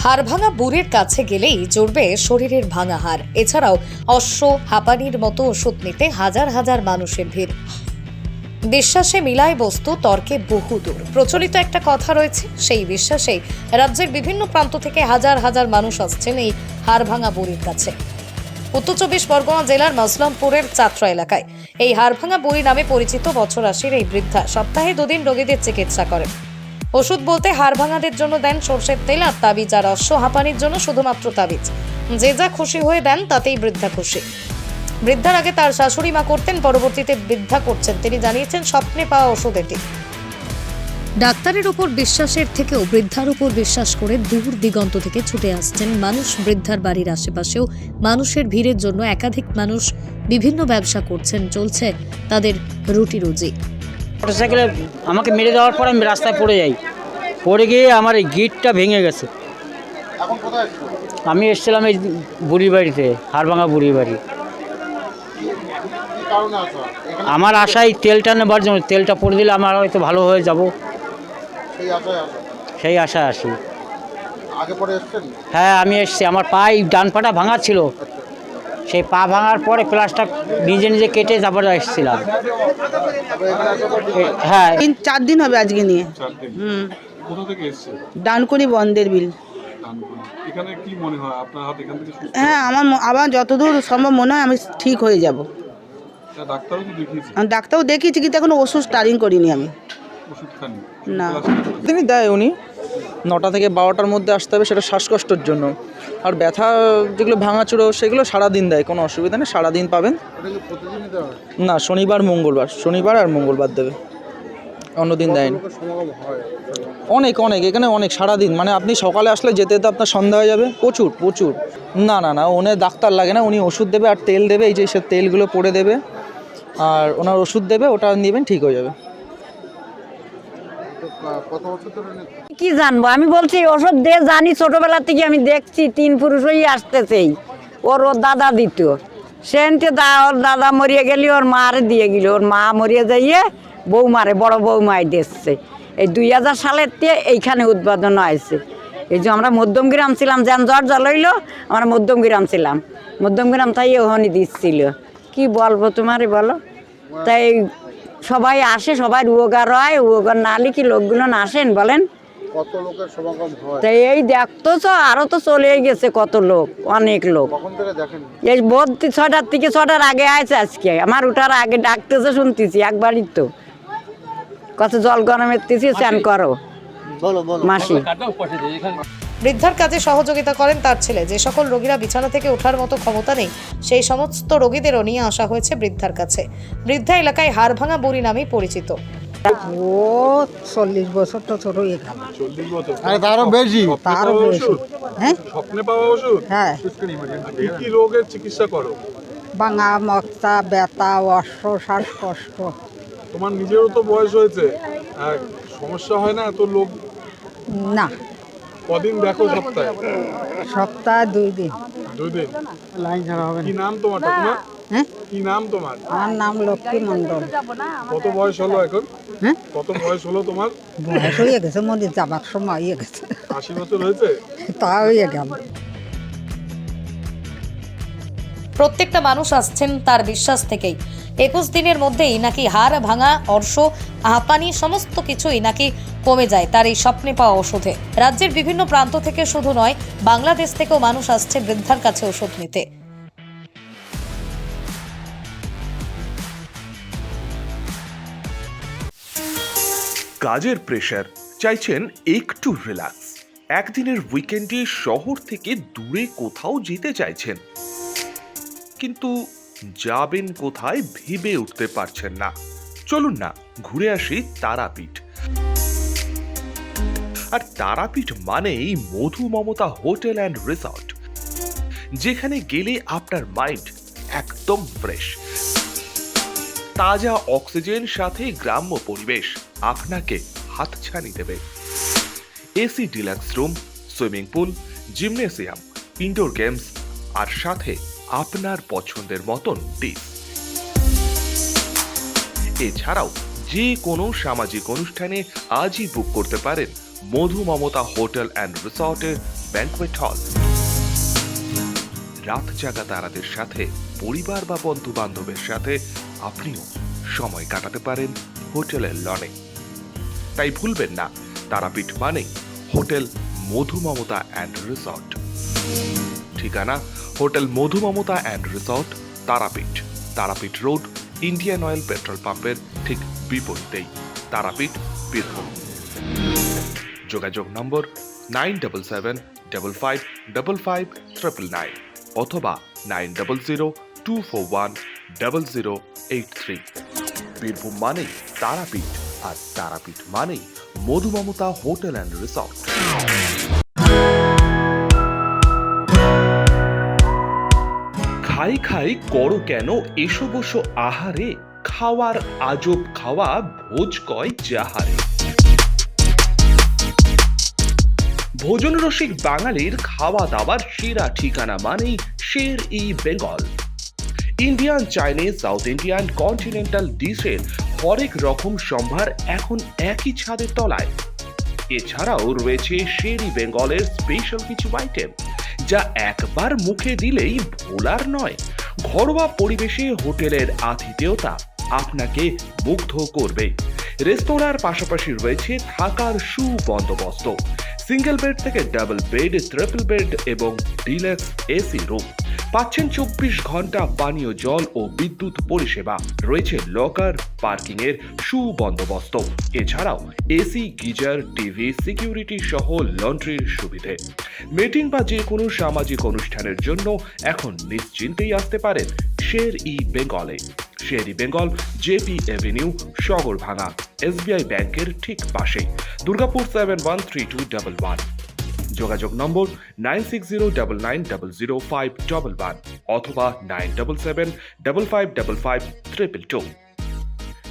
হাড় ভাঙা বুড়ির কাছে গেলেই জুড়বে শরীরের ভাঙা হাড়। এছাড়াও অশ্ব, হাঁপানির মতো ওষুধ নিতে হাজার হাজার মানুষের ভিড়। বিশ্বাসে মিলায় বস্তু, তর্কে বহুদূর। প্রচলিত একটা কথা রয়েছে, সেই বিশ্বাসেই রাজ্যের বিভিন্ন প্রান্ত থেকে হাজার হাজার মানুষ আসছেন এই হাড় ভাঙা বুড়ির কাছে। উত্তর ২৪ পরগনা জেলার মসলামপুরের চাত্রা এলাকায় এই হাড় ভাঙা বুড়ি নামে পরিচিত বছর ৮০-র এই বৃদ্ধা সপ্তাহে ২ দিন রোগীদের চিকিৎসা করেন। ওষুধ বলতে হাড় ভাঙাদের জন্য দেন সর্ষের তেল আর তাবিজ, আর অশ্ব হাঁপানির জন্য শুধুমাত্র তাবিজ। যে যা খুশি হয়ে দেন তাতেই বৃদ্ধা খুশি। বৃদ্ধার আগে তার শাশুড়ি মা করতেন, পরবর্তীতে বৃদ্ধা করছেন। তিনি জানিয়েছেন স্বপ্নে পাওয়া ওষুধ এটি। ডাক্তারের উপর বিশ্বাসের থেকেও বৃদ্ধার উপর বিশ্বাস করে দূর দিগন্ত থেকে ছুটে আসছেন মানুষ। বৃদ্ধার বাড়ির আশেপাশেও মানুষের ভিড়ের জন্য একাধিক মানুষ বিভিন্ন ব্যবসা করছেন, চলছে তাদের রুটি রুজি। মোটরসাইকেলে আমাকে মেরে দেওয়ার পর আমি রাস্তায় পড়ে যাই, পড়ে গিয়ে আমার এই গিটটা ভেঙে গেছে। আমি এসেছিলাম এই বুড়ির বাড়িতে, হাড়ভাঙা বুড়ির বাড়ি। আমার আশায় তেলটা নেবার জন্য, তেলটা পড়ে দিলে আমার হয়তো ভালো হয়ে যাব, সেই আশায় আসি। হ্যাঁ, আমি এসেছি। আমার পায়ে ডান পাটা ভাঙা ছিল, সেই পা ভাঙার পরে প্লাস্টার নিজে নিজে কেটে তারপরে এসেছিলাম। হ্যাঁ, 3-4 দিন হবে আজকে নিয়ে। কোথা থেকে এসেছে? ডানকুনি বন্ধের বিল। এখানে কি মনে হয় আপনার হাত এখান থেকে সুস্থ? হ্যাঁ, আবার যতদূর সম্ভব মনে হয় আমি ঠিক হয়ে যাব। ডাক্তারও তো দেখিয়েছি? আমি ডাক্তারও দেখিয়েছি, কিন্তু এখন ওষুধ স্টার্টিং করিনি আমি। ওষুধ খানি না। তিনি দেয় উনি 9টা থেকে 12টার মধ্যে আসতে হবে, সেটা শ্বাসকষ্টের জন্য। আর ব্যথা যেগুলো ভাঙাচুরো সেগুলো সারাদিন দেয়, কোনো অসুবিধা নেই, সারাদিন পাবেন। না, শনিবার শনিবার আর মঙ্গলবার দেবে, অন্যদিন দেয়নি। অনেক এখানে অনেক সারাদিন, মানে আপনি সকালে আসলে যেতে যেতে আপনার সন্ধ্যা হয়ে যাবে। প্রচুর। না ওনার ডাক্তার লাগে না, উনি ওষুধ দেবে আর তেল দেবে, এই যে সব তেলগুলো পড়ে দেবে আর ওনার ওষুধ দেবে, ওটা নেবেন, ঠিক হয়ে যাবে। কি জানবো, আমি বলছি ওষুধ দিয়ে জানি, ছোটবেলা থেকে আমি দেখছি 3 পুরুষই আসতেছেই। ওর দাদা দিত, সেনতে ওর দাদা মরিয়ে গেলি, ওর মারে দিয়ে গেল, ওর মা মরিয়ে যাইয়ে বৌমারে, বড় বৌমাই দিচ্ছে। এই 2000 সালের দিয়ে এইখানে উদ্বোধন হয়েছে। এই যে আমরা মধ্যমগ্রাম ছিলাম, যেন জ্বর জ্বলাইলো, আমরা মধ্যমগ্রাম ছিলাম, মধ্যমগ্রাম তাই ওখানে দিচ্ছিল। কি বলবো তোমারে, বলো। তাই সবাই আসে, সবাই রোগার হয়, রোগার না হলে কি লোকগুলো না আসেন বলেন? কত লোকের সমাগম হয়? তাই এই দেখতেছো, আরো তো চলে গেছে কত লোক, অনেক লোক। কখন থেকে দেখেন? এই ভোর 6টার থেকে 6টার আগে আছে আজকে। আমার ওটার আগে ডাকতেছে, শুনতেছি একবারই তো কত জল গরমের দিছি, স্নান করো মাসি। বৃদ্ধার কাজে সহযোগিতা করেন তার ছেলে। যে সকল রোগীরা বিছানা থেকে ওঠার মতো ক্ষমতা নেই, সেই সমস্ত রোগীদেরও নিয়ে আসা হয়েছে বৃদ্ধার কাছে। বৃদ্ধা এলাকায় হাড় ভাঙা বুড়ি নামেই পরিচিত। ও 40 বছর তো ছোট হয়ে গেল। 40 বছর? আরে তারও বেশি। হ্যাঁ, স্বপ্নে পাওয়া ওষুধ? হ্যাঁ। কি রোগের চিকিৎসা করো? ভাঙা, মক্তা, ব্যথা, অশ্ব, শ্বাসকষ্ট। তোমার নিজেরও তো বয়স হয়েছে, সমস্যা হয় না এত লোক? না, কদিন দেখো সপ্তাহে? সপ্তাহে 2 দিন। 2 দিন? লাইন ছাড়া হবে না। কি নাম তোমার ঠাকুমা? হ্যাঁ, কি নাম তোমার? আমার নাম লক্ষ্মী মণ্ডল। কত বয়স হলো এখন? হ্যাঁ, কত বয়স হলো তোমার? বয়স হয়ে গেছে, মন্দির যাবার সময় হয়ে গেছে। 80 বছর হয়েছে? তা হয়ে গেল। প্রত্যেকটা মানুষ আসছেন তার বিশ্বাস থেকেই। 21 দিনের মধ্যেই নাকি হাড় ভাঙা, অর্শ, হাঁপানি সমস্ত কিছুই নাকি কমে যায় তার এই স্বপ্নে পাওয়া ওষুধে। রাজ্যের বিভিন্ন প্রান্ত থেকে শুধু নয়, বাংলাদেশ থেকেও মানুষ আসছে বৃদ্ধার কাছে ওষুধ নিতে। কাজের প্রেশার, চাইছেন একটু রিল্যাক্স, একদিনের উইকেন্ডে শহর থেকে দূরে কোথাও যেতে চাইছেন, কিন্তু যাবেন কোথায় ভেবে উঠতে পারছেন না। চলুন না ঘুরে আসি তারাপীঠ। আর তারাপীঠ মানেই মধু মমতা হোটেল অ্যান্ড রিসর্ট, যেখানে গেলে আপনার মাইন্ড একদম ফ্রেশ। তাজা অক্সিজেন সাথে গ্রাম্য পরিবেশ আপনাকে হাতছানি দেবে। AC deluxe room, swimming pool, gymnasium, indoor games আর সাথে আপনার পছন্দের মতন ডিশ। এছাড়াও যে কোনো সামাজিক অনুষ্ঠানে আজই বুক করতে পারেন মধু মমতা হোটেল অ্যান্ড রিসর্টের ব্যাংকোয়েট হল। রাত জাগা তারাদের সাথে, পরিবার বা বন্ধু বান্ধবের সাথে আপনিও সময় কাটাতে পারেন হোটেলের লনে। তাই ভুলবেন না, তারাপীঠ মানে hotel Madhu Mamata and resort. ঠিকানা hotel Madhu Mamata and resort, Tarapith, Tarapith road, Indian oil petrol পাম্পের ঠিক বিপরীতেই, তারাপীঠ, বীরভূম। যোগাযোগ নম্বর 9775555599 অথবা 9002410083। বীরভূম মানেই তারাপীঠ, আর তারাপীঠ মানেই মধু মমতা হোটেল অ্যান্ড রিসর্ট। খাই খাই করো কেন এসো বসো আহারে, খাওয়ার আজব খাওয়া ভোজ কয় যাহারে। ভোজন রসিক বাঙালির খাওয়া দাওয়ার সেরা ঠিকানা মানেই Sher e Bengal. Indian, Chinese, South Indian, continental ডিশের হরেক রকম সম্ভার এখন একই ছাদের তলায়। এছাড়াও রয়েছে শের ই বেঙ্গলের স্পেশাল কিছু আইটেম, যা একবার মুখে দিলেই ভোলার নয়। ঘরোয়া পরিবেশে হোটেলের আতিথেয়তা আপনাকে মুগ্ধ করবে। রেস্তোরাঁর পাশাপাশি রয়েছে থাকার সুবন্দোবস্ত, সিঙ্গেল বেড থেকে ডাবল বেড, ট্রিপল বেড এবং ডিলাক্স এসি রুম। পাচ্ছেন 24 ঘন্টা পানীয় জল ও বিদ্যুৎ পরিষেবা। রয়েছে লকার, পার্কিং এর সুবন্দোবস্ত। এছাড়াও এসি, গিজার, টিভি, সিকিউরিটি সহ লন্ড্রির সুবিধে। মিটিং বা যে কোনো সামাজিক অনুষ্ঠানের জন্য এখন নিশ্চিন্তেই আসতে পারেন শের ই বেঙ্গলে। Sher e Bengal, JP avenue, Sagarbhanga, SBI ব্যাংকের ঠিক পাশেই, দুর্গাপুর 713211। যোগাযোগ নম্বর 9609900511 অথবা 9775555222।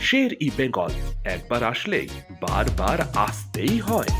শের ই বেঙ্গল, একবার আসলেই বারবার আসতেই হয়।